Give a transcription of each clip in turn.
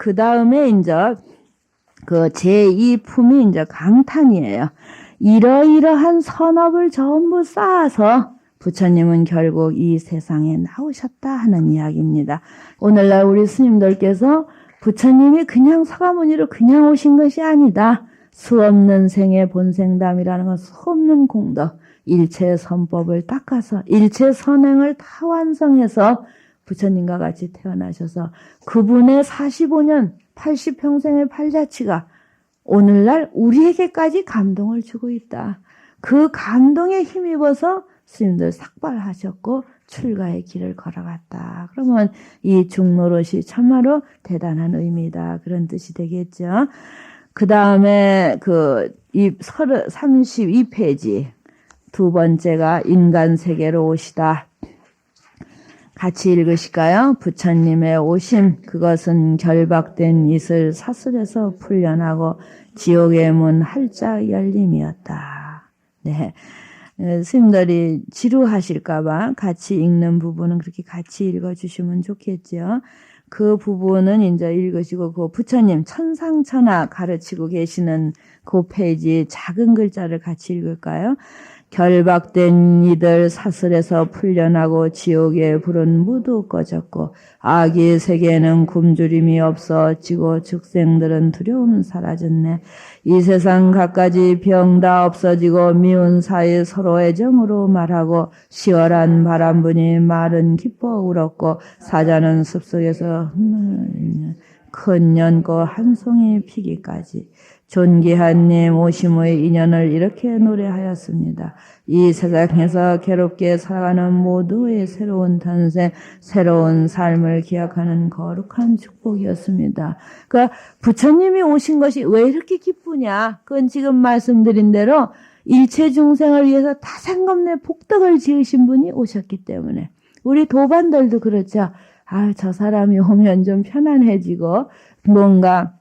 그 다음에 이제 그 제2품이 이제 강탄이에요. 이러이러한 선업을 전부 쌓아서 부처님은 결국 이 세상에 나오셨다 하는 이야기입니다. 오늘날 우리 스님들께서 부처님이 그냥 서가모니로 그냥 오신 것이 아니다. 수없는 생의 본생담이라는 건 수없는 공덕, 일체 선법을 닦아서 일체 선행을 다 완성해서 부처님과 같이 태어나셔서 그분의 45년, 80평생의 팔자치가 오늘날 우리에게까지 감동을 주고 있다. 그 감동에 힘입어서 스님들 삭발하셨고 출가의 길을 걸어갔다. 그러면 이 중노릇이 참말로 대단한 의미다. 그런 뜻이 되겠죠. 그 다음에 이 32페이지 두 번째가 인간 세계로 오시다. 같이 읽으실까요? 부처님의 오심, 그것은 결박된 이슬 사슬에서 풀려나고 지옥의 문 활짝 열림이었다. 네. 스님들이 지루하실까봐 같이 읽는 부분은 그렇게 같이 읽어주시면 좋겠죠. 그 부분은 이제 읽으시고, 그 부처님 천상천하 가르치고 계시는 그 페이지 작은 글자를 같이 읽을까요? 결박된 이들 사슬에서 풀려나고 지옥의 불은 모두 꺼졌고 악의 세계에는 굶주림이 없어지고 죽생들은 두려움 사라졌네. 이 세상 갖가지 병 다 없어지고 미운 사이 서로 애정으로 말하고 시원한 바람분이 말은 기뻐 울었고 사자는 숲속에서 큰 연꽃 한 송이 피기까지 존귀한 님 오심의 인연을 이렇게 노래하였습니다. 이 세상에서 괴롭게 살아가는 모두의 새로운 탄생, 새로운 삶을 기약하는 거룩한 축복이었습니다. 그러니까 부처님이 오신 것이 왜 이렇게 기쁘냐? 그건 지금 말씀드린 대로 일체 중생을 위해서 다생겁내 복덕을 지으신 분이 오셨기 때문에. 우리 도반들도 그렇죠. 저 사람이 오면 좀 편안해지고 뭔가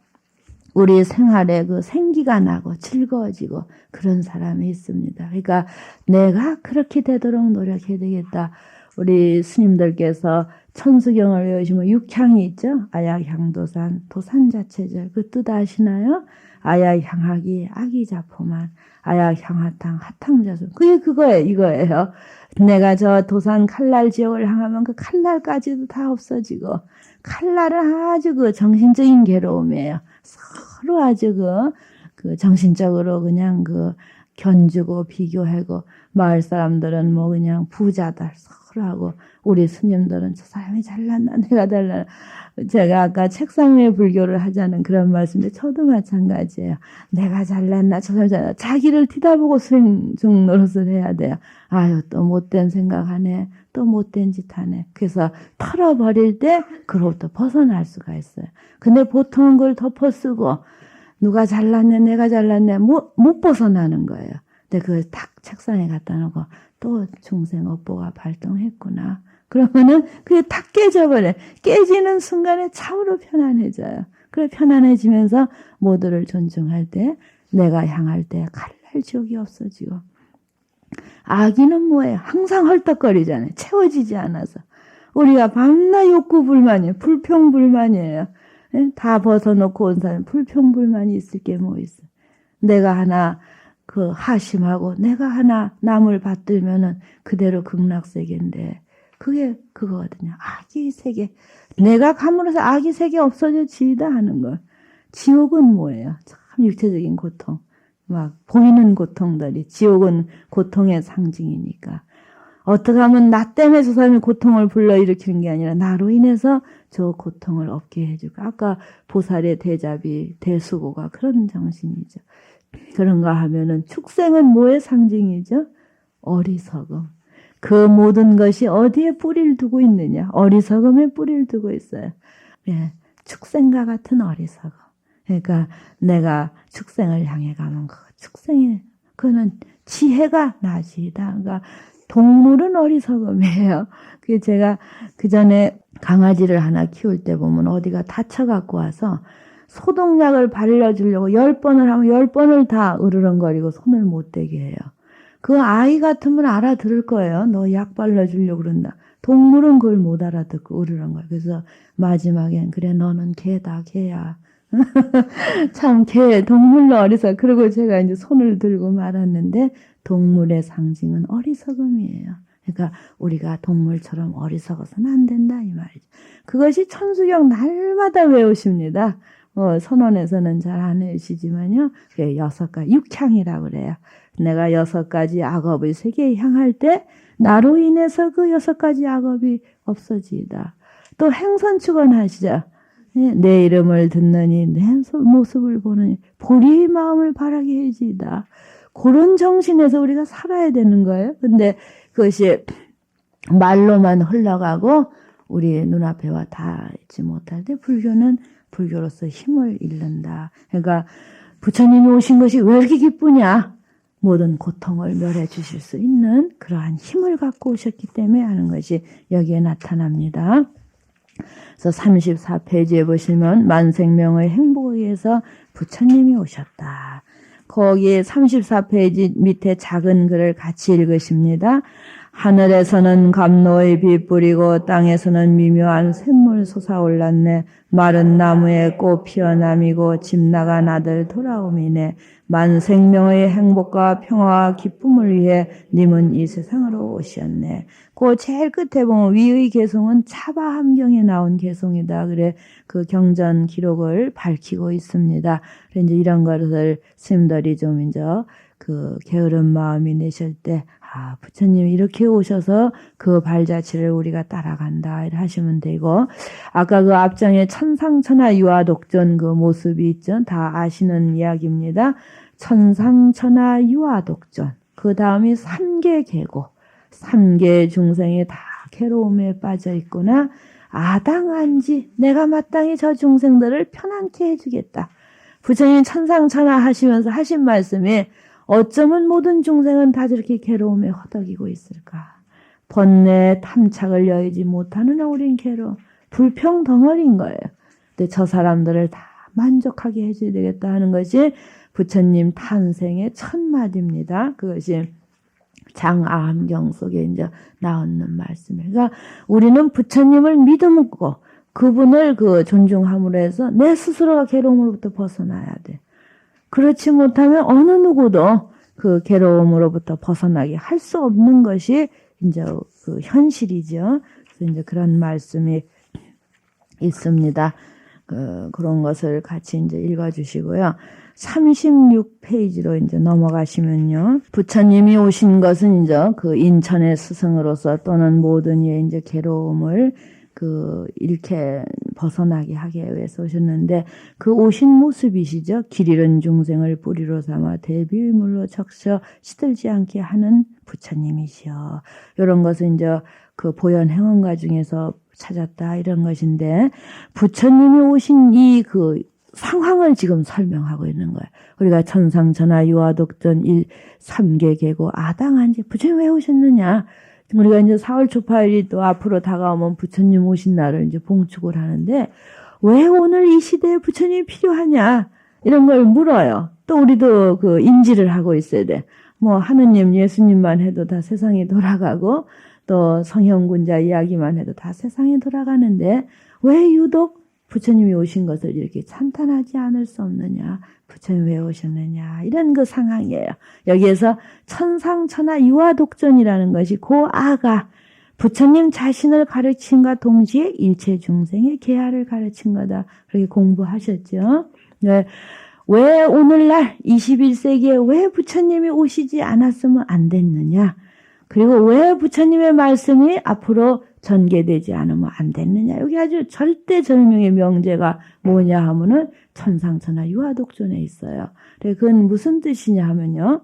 우리 생활에 그 생기가 나고 즐거워지고 그런 사람이 있습니다. 그러니까 내가 그렇게 되도록 노력해야 되겠다. 우리 스님들께서 천수경을 외우시면 육향이 있죠. 아야향도산, 도산자체절. 그 뜻 아시나요? 아야향하기, 아기자포만, 아야향하탕, 하탕자수. 그게 그거예요, 이거예요. 내가 저 도산 칼날 지역을 향하면 그 칼날까지도 다 없어지고, 칼날은 아주 그 정신적인 괴로움이에요. 서로 아주 그 정신적으로 그냥 견주고 비교하고, 마을 사람들은 뭐 그냥 부자다 서로 하고, 우리 스님들은 저 사람이 잘났나 내가 잘났나. 제가 아까 책상 위에 불교를 하자는 그런 말씀인데 저도 마찬가지예요. 내가 잘났나 저 사람이 잘났나. 자기를 뒤다보고 수행 중 노릇을 해야 돼요. 아유 또 못된 생각하네. 또 못된 짓 하네. 그래서 털어버릴 때 그로부터 벗어날 수가 있어요. 근데 보통은 그걸 덮어쓰고 누가 잘났네 내가 잘났네 못 벗어나는 거예요. 근데 그걸 탁 책상에 갖다 놓고 또 중생 업보가 발동했구나. 그러면은 그게 탁 깨져버려. 깨지는 순간에 참으로 편안해져요. 그래 편안해지면서 모두를 존중할 때 내가 향할 때 칼날 지옥이 없어지고. 악인은 뭐예요? 항상 헐떡거리잖아요. 채워지지 않아서. 우리가 밤낮 욕구불만이에요. 불평불만이에요. 다 벗어놓고 온 사람 불평불만이 있을 게 뭐 있어. 내가 하나 하심하고 내가 하나 남을 받들면은 그대로 극락세계인데 그게 그거거든요. 악의 세계. 내가 감으로써 악의 세계 없어져 지이다 하는 걸. 지옥은 뭐예요? 참 육체적인 고통. 막 보이는 고통들이. 지옥은 고통의 상징이니까. 어떻게 하면 나 때문에 저 사람이 고통을 불러일으키는 게 아니라 나로 인해서 저 고통을 없게 해주고. 아까 보살의 대자비, 대수고가 그런 정신이죠. 그런가 하면은 축생은 뭐의 상징이죠? 어리석음. 그 모든 것이 어디에 뿌리를 두고 있느냐? 어리석음에 뿌리를 두고 있어요. 예, 축생과 같은 어리석음. 그러니까 내가 축생을 향해 가면 그거는 지혜가 나지다. 그러니까 동물은 어리석음이에요. 그 제가 그 전에 강아지를 하나 키울 때 보면 어디가 다쳐갖고 와서 소독약을 발라주려고 10번을 하면 10번을 다 으르렁거리고 손을 못 대게 해요. 그 아이 같으면 알아들을 거예요. 너 약 발라주려고 그런다. 동물은 그걸 못 알아듣고 으르는 거야. 그래서 마지막엔 그래 너는 개다 개야. 참 개 동물로 어리석. 그리고 제가 이제 손을 들고 말았는데 동물의 상징은 어리석음이에요. 그러니까 우리가 동물처럼 어리석어서는 안 된다 이 말이죠. 그것이 천수경 날마다 외우십니다. 선원에서는 잘 안 외우시지만요. 그게 6가지 육향이라고 그래요. 내가 6가지 악업을 세계에 향할 때 나로 인해서 그 6가지 악업이 없어지이다. 또 행선축언하시죠. 내 이름을 듣느니 내 모습을 보느니 보리의 마음을 바라게 해지이다. 그런 정신에서 우리가 살아야 되는 거예요. 근데 그것이 말로만 흘러가고 우리 눈앞에와 닿지 못할 때 불교는 불교로서 힘을 잃는다. 그러니까 부처님이 오신 것이 왜 이렇게 기쁘냐? 모든 고통을 멸해 주실 수 있는 그러한 힘을 갖고 오셨기 때문에 하는 것이 여기에 나타납니다. 그래서 34페이지에 보시면 만생명의 행복을 위해서 부처님이 오셨다. 거기에 34페이지 밑에 작은 글을 같이 읽으십니다. 하늘에서는 감로의 빛 뿌리고 땅에서는 미묘한 샘물 솟아올랐네. 마른 나무에 꽃 피어남이고 집 나간 아들 돌아옴이네. 만생명의 행복과 평화와 기쁨을 위해 님은 이 세상으로 오셨네. 그 제일 끝에 보면 위의 개송은 차바함경에 나온 개송이다. 그래 그 경전 기록을 밝히고 있습니다. 그래 이제 이런 것을 스님들이 좀 이제 그 게으른 마음이 내실 때 부처님이 이렇게 오셔서 그 발자취를 우리가 따라간다 하시면 되고, 아까 그 앞장에 천상천하 유화독전 그 모습이 있죠. 다 아시는 이야기입니다. 천상천하 유화독전. 그 다음이 3계 계고, 3계 중생이 다 괴로움에 빠져 있구나. 아당한지 내가 마땅히 저 중생들을 편안케 해주겠다. 부처님 천상천하 하시면서 하신 말씀이 어쩌면 모든 중생은 다 저렇게 괴로움에 허덕이고 있을까. 번뇌 탐착을 여의지 못하는 우린 괴로움. 불평 덩어리인 거예요. 근데 저 사람들을 다 만족하게 해줘야 되겠다 하는 것이 부처님 탄생의 첫 마디입니다. 그것이 장아함경 속에 이제 나오는 말씀이에요. 그러니까 우리는 부처님을 믿음고 그분을 그 존중함으로 해서 내 스스로가 괴로움으로부터 벗어나야 돼. 그렇지 못하면 어느 누구도 그 괴로움으로부터 벗어나게 할 수 없는 것이 이제 그 현실이죠. 그래서 이제 그런 말씀이 있습니다. 그런 것을 같이 이제 읽어주시고요. 36페이지로 이제 넘어가시면요. 부처님이 오신 것은 이제 그 인천의 스승으로서 또는 모든 이의 이제 괴로움을 이렇게 벗어나게 하기 위해서 오셨는데 그 오신 모습이시죠. 길 잃은 중생을 뿌리로 삼아 대비물로 적셔 시들지 않게 하는 부처님이시여. 이런 것은 이제 그 보현 행언가 중에서 찾았다 이런 것인데 부처님이 오신 이 그 상황을 지금 설명하고 있는 거예요. 우리가 천상천하 유화독전 3계 계고 아당한지 부처님 왜 오셨느냐? 우리가 이제 4월 초파일이 또 앞으로 다가오면 부처님 오신 날을 이제 봉축을 하는데 왜 오늘 이 시대에 부처님이 필요하냐? 이런 걸 물어요. 또 우리도 그 인지를 하고 있어야 돼. 뭐 하느님, 예수님만 해도 다 세상이 돌아가고 또 성형군자 이야기만 해도 다 세상이 돌아가는데 왜 유독 부처님이 오신 것을 이렇게 찬탄하지 않을 수 없느냐? 부처님 왜 오셨느냐? 이런 그 상황이에요. 여기에서 천상천하 유화독전이라는 것이 그 아가 부처님 자신을 가르친과 동시에 일체 중생의 계하를 가르친 거다. 그렇게 공부하셨죠. 네. 왜 오늘날 21세기에 왜 부처님이 오시지 않았으면 안 됐느냐? 그리고 왜 부처님의 말씀이 앞으로 전개되지 않으면 안 됐느냐. 여기 아주 절대절명의 명제가 뭐냐 하면은 천상천하 유화독존에 있어요. 그건 무슨 뜻이냐 하면요.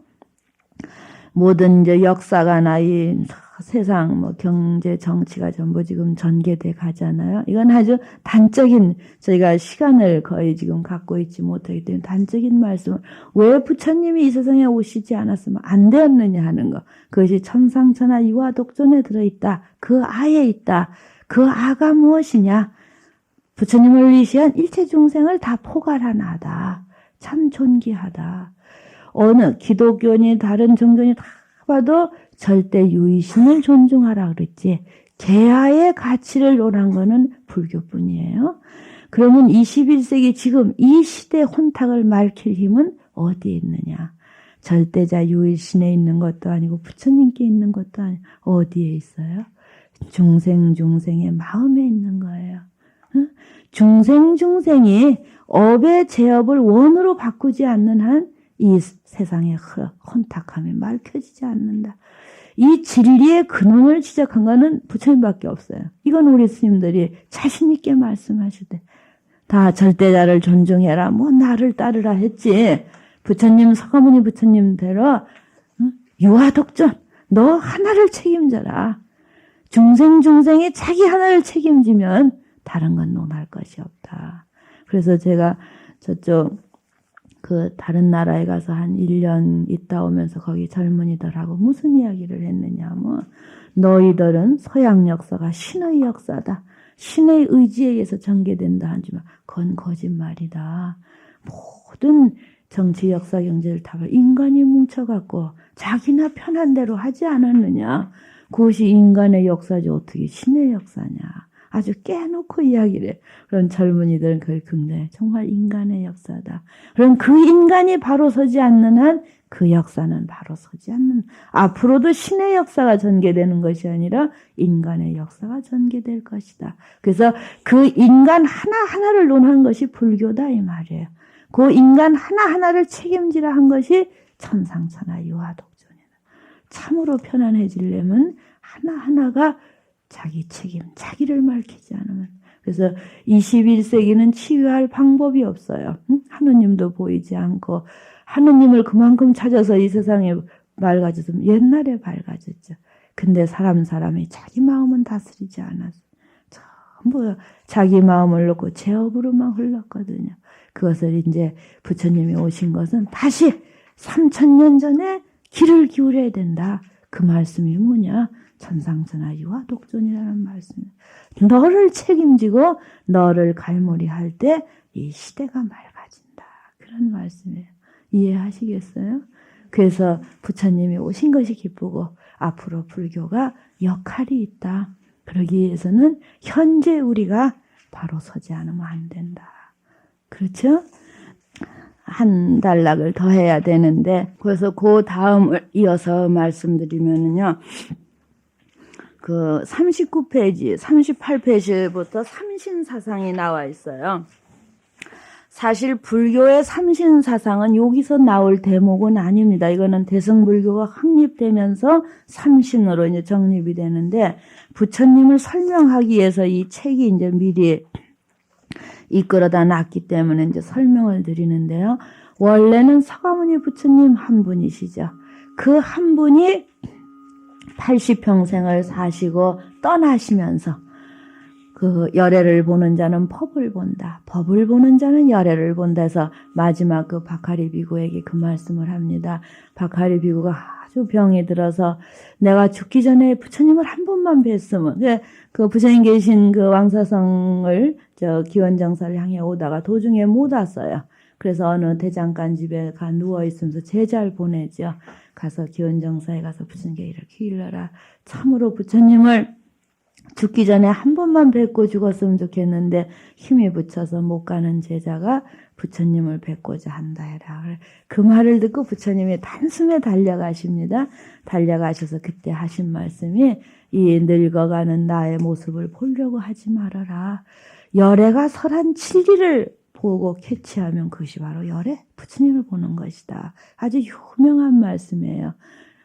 모든 이제 역사가 나이 세상 뭐 경제 정치가 전부 지금 전개돼 가잖아요. 이건 아주 단적인 저희가 시간을 거의 지금 갖고 있지 못하기 때문에 단적인 말씀을 왜 부처님이 이 세상에 오시지 않았으면 안 되었느냐 하는 거. 그것이 천상천하 유화독존에 들어있다. 그 아에 있다. 그 아가 무엇이냐? 부처님을 위시한 일체 중생을 다 포괄하나다. 참 존귀하다. 어느 기독교니 다른 종교니 다 봐도 절대 유의신을 존중하라 그랬지. 계하의 가치를 논한 거는 불교뿐이에요. 그러면 21세기 지금 이 시대 혼탁을 말킬 힘은 어디에 있느냐? 절대자 유일신에 있는 것도 아니고 부처님께 있는 것도 아니고 어디에 있어요? 중생의 마음에 있는 거예요. 응? 중생이 업의 제업을 원으로 바꾸지 않는 한 이 세상의 혼탁함이 말켜지지 않는다. 이 진리의 근원을 지적한 것은 부처님밖에 없어요. 이건 우리 스님들이 자신 있게 말씀하시되 다 절대자를 존중해라. 뭐 나를 따르라 했지. 부처님 서가모니 부처님대로 유아독존 너 하나를 책임져라. 중생이 자기 하나를 책임지면 다른 건 논할 것이 없다. 그래서 제가 저쪽 다른 나라에 가서 한 1년 있다 오면서 거기 젊은이들하고 무슨 이야기를 했느냐면 너희들은 서양 역사가 신의 역사다. 신의 의지에 의해서 전개된다 하지만 그건 거짓말이다. 모든 정치, 역사, 경제를 다 인간이 뭉쳐갖고 자기나 편한 대로 하지 않았느냐. 그것이 인간의 역사지 어떻게 신의 역사냐. 아주 깨놓고 이야기를 해. 그런 젊은이들은 그걸 굉장히 정말 인간의 역사다. 그럼 그 인간이 바로 서지 않는 한 그 역사는 바로 서지 않는 앞으로도 신의 역사가 전개되는 것이 아니라 인간의 역사가 전개될 것이다. 그래서 그 인간 하나하나를 논한 것이 불교다 이 말이에요. 그 인간 하나하나를 책임지라 한 것이 천상천하 유화독존이다. 참으로 편안해지려면 하나하나가 자기 책임, 자기를 밝히지 않으면. 그래서 21세기는 치유할 방법이 없어요. 하느님도 보이지 않고 하느님을 그만큼 찾아서 이 세상에 맑아졌으면 옛날에 밝아졌죠. 근데 사람이 자기 마음은 다스리지 않았어. 전부 자기 마음을 놓고 제업으로만 흘렀거든요. 그것을 이제 부처님이 오신 것은 다시 3000년 전에 귀를 기울여야 된다. 그 말씀이 뭐냐? 천상천하 유화독존이라는 말씀이에요. 너를 책임지고 너를 갈무리할 때 이 시대가 맑아진다. 그런 말씀이에요. 이해하시겠어요? 그래서 부처님이 오신 것이 기쁘고 앞으로 불교가 역할이 있다. 그러기 위해서는 현재 우리가 바로 서지 않으면 안 된다. 그렇죠? 한 단락을 더 해야 되는데 그래서 그 다음을 이어서 말씀드리면은요. 그 39페이지, 38페이지부터 삼신사상이 나와 있어요. 사실 불교의 삼신사상은 여기서 나올 대목은 아닙니다. 이거는 대승불교가 확립되면서 삼신으로 이제 정립이 되는데 부처님을 설명하기 위해서 이 책이 이제 미리 이끌어다 놨기 때문에 이제 설명을 드리는데요. 원래는 서가모니 부처님 한 분이시죠. 그 한 분이 80평생을 사시고 떠나시면서 그 열애를 보는 자는 법을 본다. 법을 보는 자는 열애를 본다 해서 마지막 그 바카리 비구에게 그 말씀을 합니다. 바카리 비구가 아주 병이 들어서 내가 죽기 전에 부처님을 한 번만 뵀으면 그 부처님 계신 그 왕사성을 기원정사를 향해 오다가 도중에 못 왔어요. 그래서 어느 대장간 집에 가 누워 있으면서 제자를 보내죠. 가서 기원정사에 가서 부처님께 이렇게 일러라. 참으로 부처님을 죽기 전에 한 번만 뵙고 죽었으면 좋겠는데 힘이 붙여서 못 가는 제자가 부처님을 뵙고자 한다 해라. 그 말을 듣고 부처님이 단숨에 달려가십니다. 달려가셔서 그때 하신 말씀이 이 늙어가는 나의 모습을 보려고 하지 말아라. 열애가 설한 진리를 보고 캐치하면 그것이 바로 열애, 부처님을 보는 것이다. 아주 유명한 말씀이에요.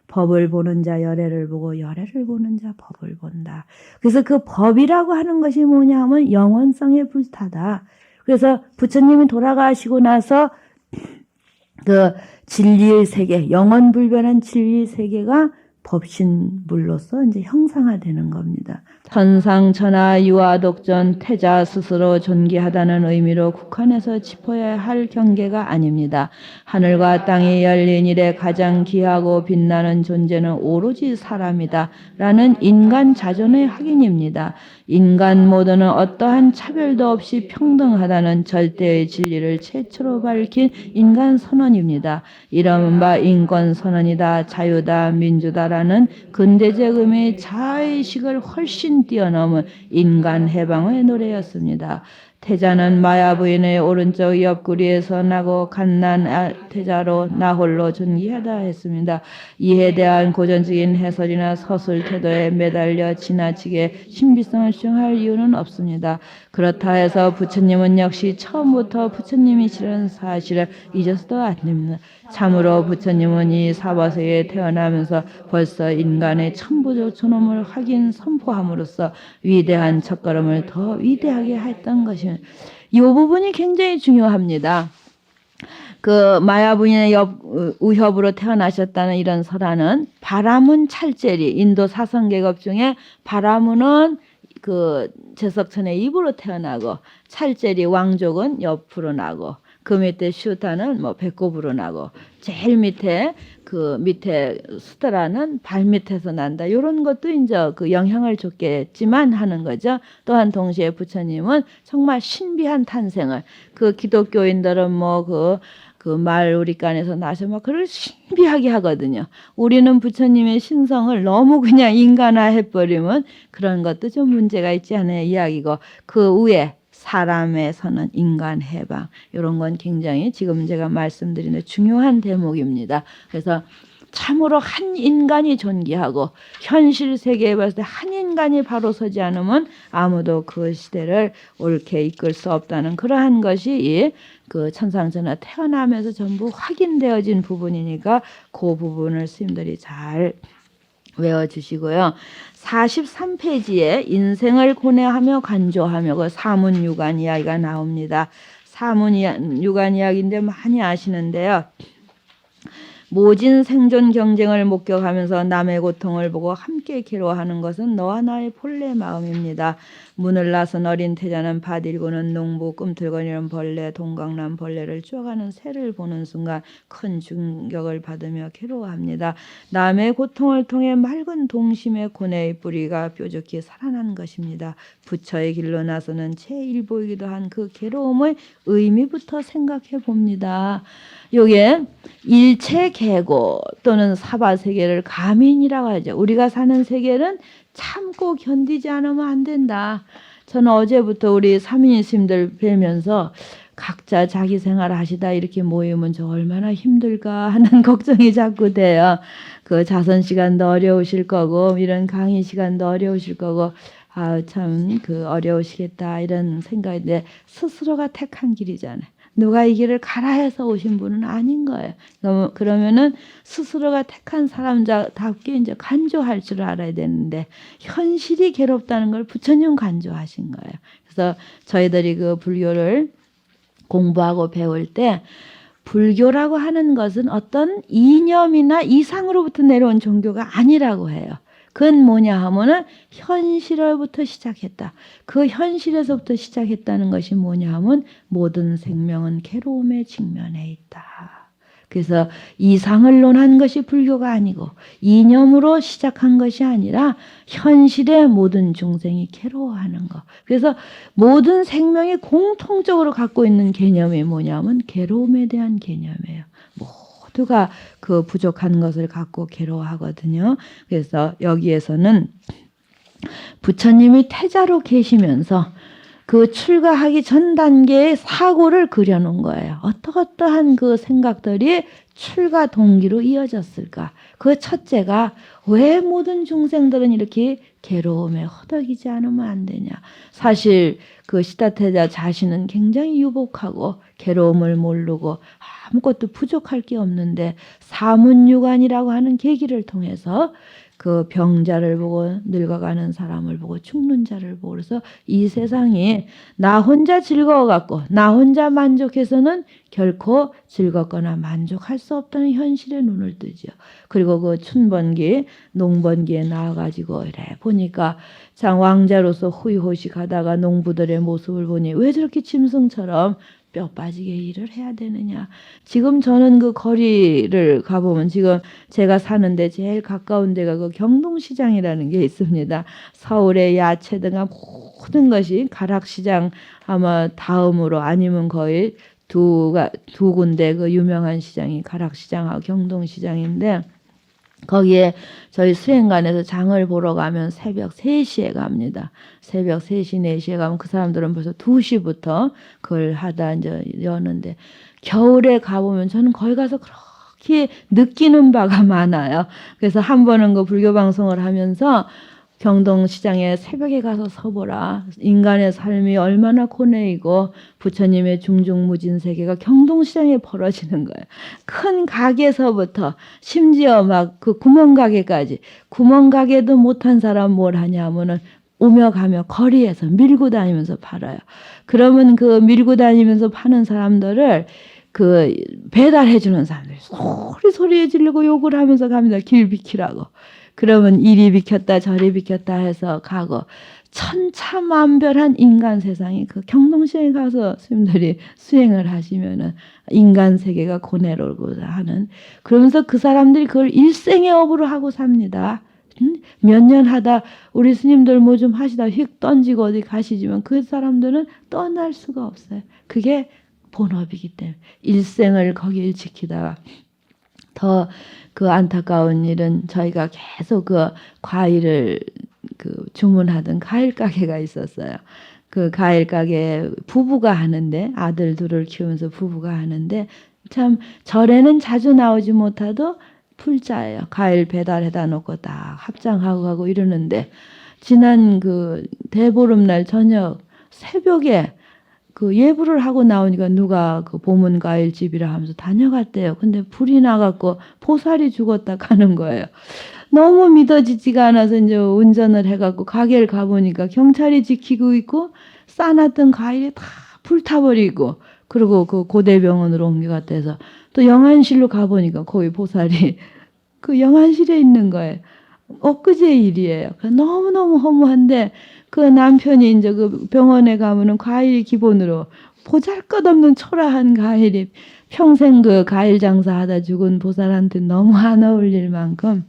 법을 보는 자 열애를 보고 열애를 보는 자 법을 본다. 그래서 그 법이라고 하는 것이 뭐냐 하면 영원성에 불타다. 그래서 부처님이 돌아가시고 나서 그 진리의 세계, 영원불변한 진리의 세계가 법신물로서 이제 형상화되는 겁니다. 천상천하 유화독존 태자 스스로 존귀하다는 의미로 국한해서 짚어야 할 경계가 아닙니다. 하늘과 땅이 열린 이래 가장 귀하고 빛나는 존재는 오로지 사람이다 라는 인간 자존의 확인입니다. 인간 모두는 어떠한 차별도 없이 평등하다는 절대의 진리를 최초로 밝힌 인간 선언입니다. 이른바 인권 선언이다, 자유다, 민주다 바라는 근대적음의 자의식을 훨씬 뛰어넘은 인간 해방의 노래였습니다. 태자는 마야 부인의 오른쪽 옆구리에서 나고 갓난 태자로 나 홀로 존귀하다 했습니다. 이에 대한 고전적인 해설이나 서술 태도에 매달려 지나치게 신비성을 주장할 이유는 없습니다. 그렇다 해서 부처님은 역시 처음부터 부처님이시라는 사실을 잊어서도 안 됩니다. 참으로 부처님은 이 사바세에 태어나면서 벌써 인간의 천부조천음을 확인 선포함으로써 위대한 첫걸음을 더 위대하게 했던 것입니다. 이 부분이 굉장히 중요합니다. 그 마야 부인의 우협으로 태어나셨다는 이런 설화는 바라문 찰제리, 인도 사성계급 중에 바라문은 그 제석천의 입으로 태어나고 찰제리 왕족은 옆으로 나고 그 밑에 슈타는 뭐 배꼽으로 나고 제일 밑에 그 밑에 수다라는 발 밑에서 난다. 이런 것도 이제 그 영향을 줬겠지만 하는 거죠. 또한 동시에 부처님은 정말 신비한 탄생을 그 기독교인들은 뭐 그 말우리간에서 나서 막 그걸 신비하게 하거든요. 우리는 부처님의 신성을 너무 그냥 인간화해버리면 그런 것도 좀 문제가 있지 않아요. 이야기고 그 위에 사람에서는 인간 해방 이런 건 굉장히 지금 제가 말씀드리는 중요한 대목입니다. 그래서 참으로 한 인간이 존귀하고 현실 세계에 봤을 때 한 인간이 바로 서지 않으면 아무도 그 시대를 옳게 이끌 수 없다는 그러한 것이 그 천상천하 태어나면서 전부 확인되어진 부분이니까 그 부분을 스님들이 잘 외워주시고요. 43페이지에 인생을 고뇌하며 간조하며 그 사문유관 이야기가 나옵니다. 사문유관 이야기인데 많이 아시는데요. 모진 생존 경쟁을 목격하면서 남의 고통을 보고 함께 괴로워하는 것은 너와 나의 본래 마음입니다. 문을 나선 어린 태자는 밭 일고는 농부, 꿈틀거리는 벌레, 동강난 벌레를 쪼아가는 새를 보는 순간 큰 충격을 받으며 괴로워합니다. 남의 고통을 통해 맑은 동심의 고뇌의 뿌리가 뾰족히 살아난 것입니다. 부처의 길로 나서는 제1보이기도 한 그 괴로움의 의미부터 생각해 봅니다. 요게 일체 계고 또는 사바세계를 가민이라고 하죠. 우리가 사는 세계는 참고 견디지 않으면 안 된다. 저는 어제부터 우리 사민이 스님들 뵈면서 각자 자기 생활 하시다 이렇게 모이면 저 얼마나 힘들까 하는 걱정이 자꾸 돼요. 그 자선 시간도 어려우실 거고 이런 강의 시간도 어려우실 거고 참 그 어려우시겠다 이런 생각인데 스스로가 택한 길이잖아요. 누가 이 길을 가라 해서 오신 분은 아닌 거예요. 그러면은 스스로가 택한 사람답게 이제 간조할 줄 알아야 되는데 현실이 괴롭다는 걸 부처님 간조하신 거예요. 그래서 저희들이 그 불교를 공부하고 배울 때 불교라고 하는 것은 어떤 이념이나 이상으로부터 내려온 종교가 아니라고 해요. 그건 뭐냐 하면은 현실로부터 시작했다. 그 현실에서부터 시작했다는 것이 뭐냐 하면 모든 생명은 괴로움에 직면해 있다. 그래서 이상을 논한 것이 불교가 아니고 이념으로 시작한 것이 아니라 현실의 모든 중생이 괴로워하는 것. 그래서 모든 생명이 공통적으로 갖고 있는 개념이 뭐냐면 괴로움에 대한 개념이에요. 모두가 그 부족한 것을 갖고 괴로워하거든요. 그래서 여기에서는 부처님이 태자로 계시면서 그 출가하기 전 단계의 사고를 그려놓은 거예요. 어떠한 그 생각들이 출가 동기로 이어졌을까? 그 첫째가 왜 모든 중생들은 이렇게 괴로움에 허덕이지 않으면 안 되냐? 사실 그 시다태자 자신은 굉장히 유복하고 괴로움을 모르고 아무것도 부족할 게 없는데 사문유관이라고 하는 계기를 통해서 그 병자를 보고 늙어가는 사람을 보고 죽는 자를 보고 그래서 이 세상이 나 혼자 즐거워갖고 나 혼자 만족해서는 결코 즐겁거나 만족할 수 없다는 현실에 눈을 뜨죠. 그리고 그 춘번기 농번기에 나와가지고 이래 보니까 장 왕자로서 호의호식하다가 농부들의 모습을 보니 왜 저렇게 짐승처럼 뼈 빠지게 일을 해야 되느냐. 지금 저는 그 거리를 가보면 지금 제가 사는데 제일 가까운 데가 그 경동시장이라는 게 있습니다. 서울의 야채 등 모든 것이 가락시장 아마 다음으로 아니면 거의 두 군데 그 유명한 시장이 가락시장하고 경동시장인데 거기에 저희 수행관에서 장을 보러 가면 새벽 3시에 갑니다. 새벽 3시, 4시에 가면 그 사람들은 벌써 2시부터 그걸 하다 이제 여는데, 겨울에 가보면 저는 거기 가서 그렇게 느끼는 바가 많아요. 그래서 한 번은 그 불교 방송을 하면서 경동시장에 새벽에 가서 서보라. 인간의 삶이 얼마나 고뇌이고 부처님의 중중무진 세계가 경동시장에 벌어지는 거예요. 큰 가게서부터 심지어 막 그 구멍가게까지. 구멍가게도 못한 사람 뭘 하냐면은 오며 가며 거리에서 밀고 다니면서 팔아요. 그러면 그 밀고 다니면서 파는 사람들을 그 배달해 주는 사람들이 소리 지르고 욕을 하면서 갑니다. 길 비키라고. 그러면 이리 비켰다 저리 비켰다 해서 가고, 천차만별한 인간 세상이 그 경동시장에 가서 스님들이 수행을 하시면은 인간 세계가 고뇌로고 하는, 그러면서 그 사람들이 그걸 일생의 업으로 하고 삽니다. 몇 년 하다 우리 스님들 뭐 좀 하시다 휙 던지고 어디 가시지만 그 사람들은 떠날 수가 없어요. 그게 본업이기 때문에 일생을 거기를 지키다가, 더 그 안타까운 일은 저희가 계속 그 과일을 그 주문하던 과일 가게가 있었어요. 그 과일 가게 부부가 하는데, 아들 둘을 키우면서 부부가 하는데, 참 절에는 자주 나오지 못하도 풀자예요. 과일 배달해다 놓고 딱 합장하고 가고 이러는데, 지난 그 대보름날 저녁 새벽에 그 예불을 하고 나오니까 누가 그 보문 과일집이라 하면서 다녀갔대요. 근데 불이 나갖고 보살이 죽었다 가는 거예요. 너무 믿어지지가 않아서 이제 운전을 해갖고 가게를 가보니까 경찰이 지키고 있고 싸놨던 과일이 다 불타버리고, 그리고 그 고대병원으로 옮겨갔다 해서 또 영안실로 가보니까 거기 보살이 그 영안실에 있는 거예요. 엊그제 일이에요. 너무너무 허무한데, 그 남편이 이제 그 병원에 가면은 과일이 기본으로 보잘것없는 초라한 과일이, 평생 그 과일 장사하다 죽은 보살한테 너무 안 어울릴 만큼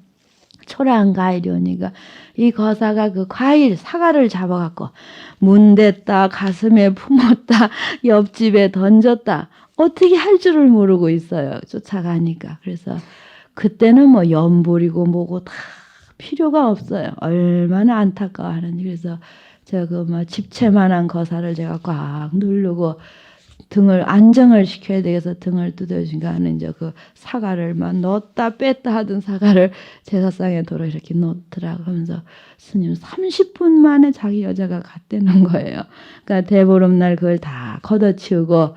초라한 과일이 오니까 이 거사가 그 과일 사과를 잡아갖고 문댔다 가슴에 품었다 옆집에 던졌다, 어떻게 할 줄을 모르고 있어요. 쫓아가니까. 그래서 그때는 뭐 연불이고 뭐고 다 필요가 없어요. 얼마나 안타까워하는지. 그래서 제가 그 뭐 집채만한 거사를 제가 꽉 누르고 등을 안정을 시켜야 되겠어 등을 뜯어주니까 하는 이제 그 사과를 막 넣었다 뺐다 하던 사과를 제사상에 도로 이렇게 놓더라고 하면서, 스님 30분 만에 자기 여자가 갔다는 거예요. 그러니까 대보름날 그걸 다 걷어치우고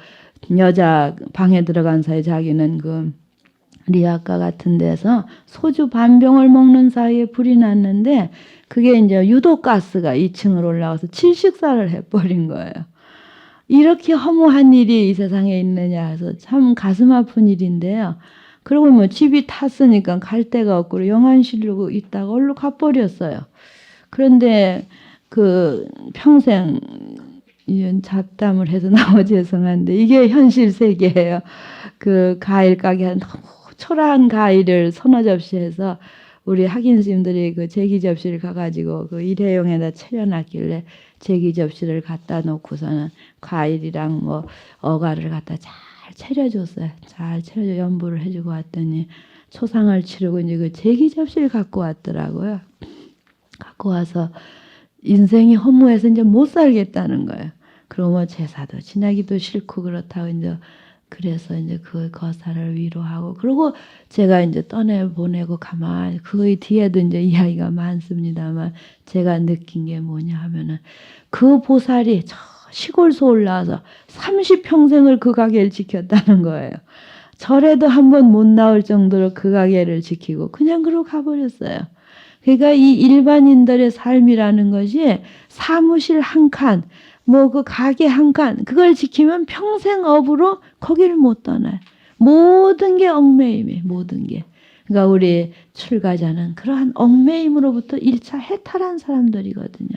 여자 방에 들어간 사이 자기는 그 리아카 같은 데서 소주 반병을 먹는 사이에 불이 났는데, 그게 이제 유독가스가 2층으로 올라와서 질식사를 해버린 거예요. 이렇게 허무한 일이 이 세상에 있느냐 해서 참 가슴 아픈 일인데요. 그리고 뭐 집이 탔으니까 갈 데가 없고 영안실로 있다가 얼른 가버렸어요. 그런데 그 평생 이런 잡담을 해서 너무 죄송한데 이게 현실 세계예요. 그 과일 가게 한 너무 초라한 과일을 서너 접시 해서 우리 학인 스님들이 그 제기 접시를 가가지고 그 일회용에다 차려놨길래 제기 접시를 갖다 놓고서는 과일이랑 뭐 어가를 갖다 잘 차려줬어요. 잘 차려줘 연부를 해주고 왔더니 초상을 치르고 이제 그 제기 접시를 갖고 왔더라고요. 갖고 와서 인생이 허무해서 이제 못 살겠다는 거예요. 그러면 뭐 제사도 지나기도 싫고 그렇다고 이제, 그래서 이제 그 거사를 위로하고, 그리고 제가 이제 떠내 보내고 가만히 그 뒤에도 이제 이야기가 많습니다만, 제가 느낀 게 뭐냐 하면은 그 보살이 저 시골서 올라와서 30평생을 그 가게를 지켰다는 거예요. 절에도 한 번 못 나올 정도로 그 가게를 지키고 그냥 그러고 가버렸어요. 그러니까 이 일반인들의 삶이라는 것이 사무실 한 칸, 뭐 그 가게 한 칸, 그걸 지키면 평생 업으로 거기를 못 떠나요. 모든 게 얽매임이에요. 모든 게. 그러니까 우리 출가자는 그러한 얽매임으로부터 1차 해탈한 사람들이거든요.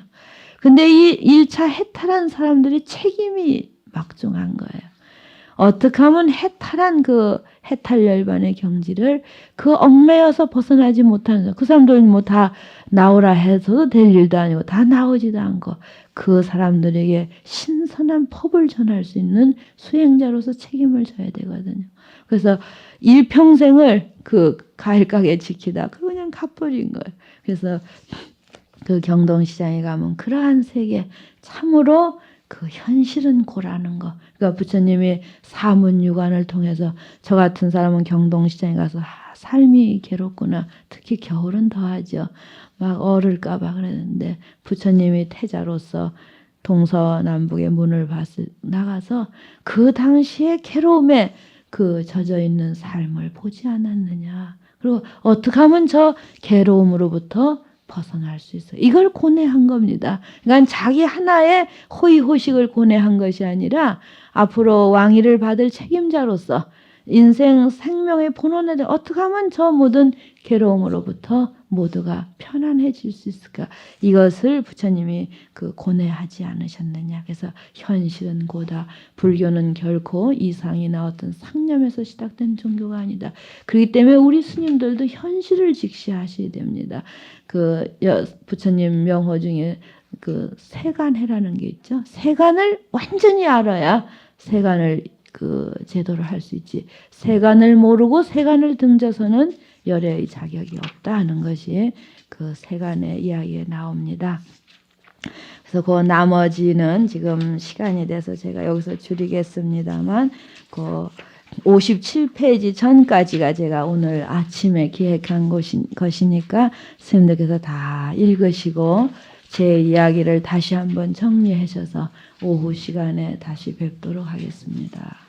근데 이 1차 해탈한 사람들이 책임이 막중한 거예요. 어떻게 하면 해탈한 그 해탈 열반의 경지를 그 얽매여서 벗어나지 못하는 그 사람들은 뭐 다 나오라 해서도 될 일도 아니고 다 나오지도 않고 그 사람들에게 신선한 법을 전할 수 있는 수행자로서 책임을 져야 되거든요. 그래서 일평생을 그 과일 가게 지키다 그냥 갚버린 거예요. 그래서 그 경동시장에 가면 그러한 세계 참으로 그 현실은 고라는 거. 그러니까 부처님이 사문유관을 통해서 저 같은 사람은 경동시장에 가서 삶이 괴롭구나. 특히 겨울은 더하죠. 막 얼을까봐 그랬는데 부처님이 태자로서 동서남북의 문을 나가서 그 당시의 괴로움에 그 젖어 있는 삶을 보지 않았느냐. 그리고 어떻게 하면 저 괴로움으로부터 벗어날 수 있어요. 이걸 고뇌한 겁니다. 그러니까 자기 하나의 호의호식을 고뇌한 것이 아니라 앞으로 왕위를 받을 책임자로서 인생 생명의 본원에 대해 어떻게 하면 저 모든 괴로움으로부터 모두가 편안해질 수 있을까? 이것을 부처님이 그 고뇌하지 않으셨느냐. 그래서 현실은 고다. 불교는 결코 이상이나 어떤 상념에서 시작된 종교가 아니다. 그렇기 때문에 우리 스님들도 현실을 직시하셔야 됩니다. 그 부처님 명호 중에 그 세간해라는 게 있죠. 세간을 완전히 알아야 세간을 그 제도를 할 수 있지. 세간을 모르고 세간을 등져서는 열애의 자격이 없다 하는 것이 그 세간의 이야기에 나옵니다. 그래서 그 나머지는 지금 시간이 돼서 제가 여기서 줄이겠습니다만 그 57페이지 전까지가 제가 오늘 아침에 기획한 것이니까 선생님들께서 다 읽으시고 제 이야기를 다시 한번 정리하셔서 오후 시간에 다시 뵙도록 하겠습니다.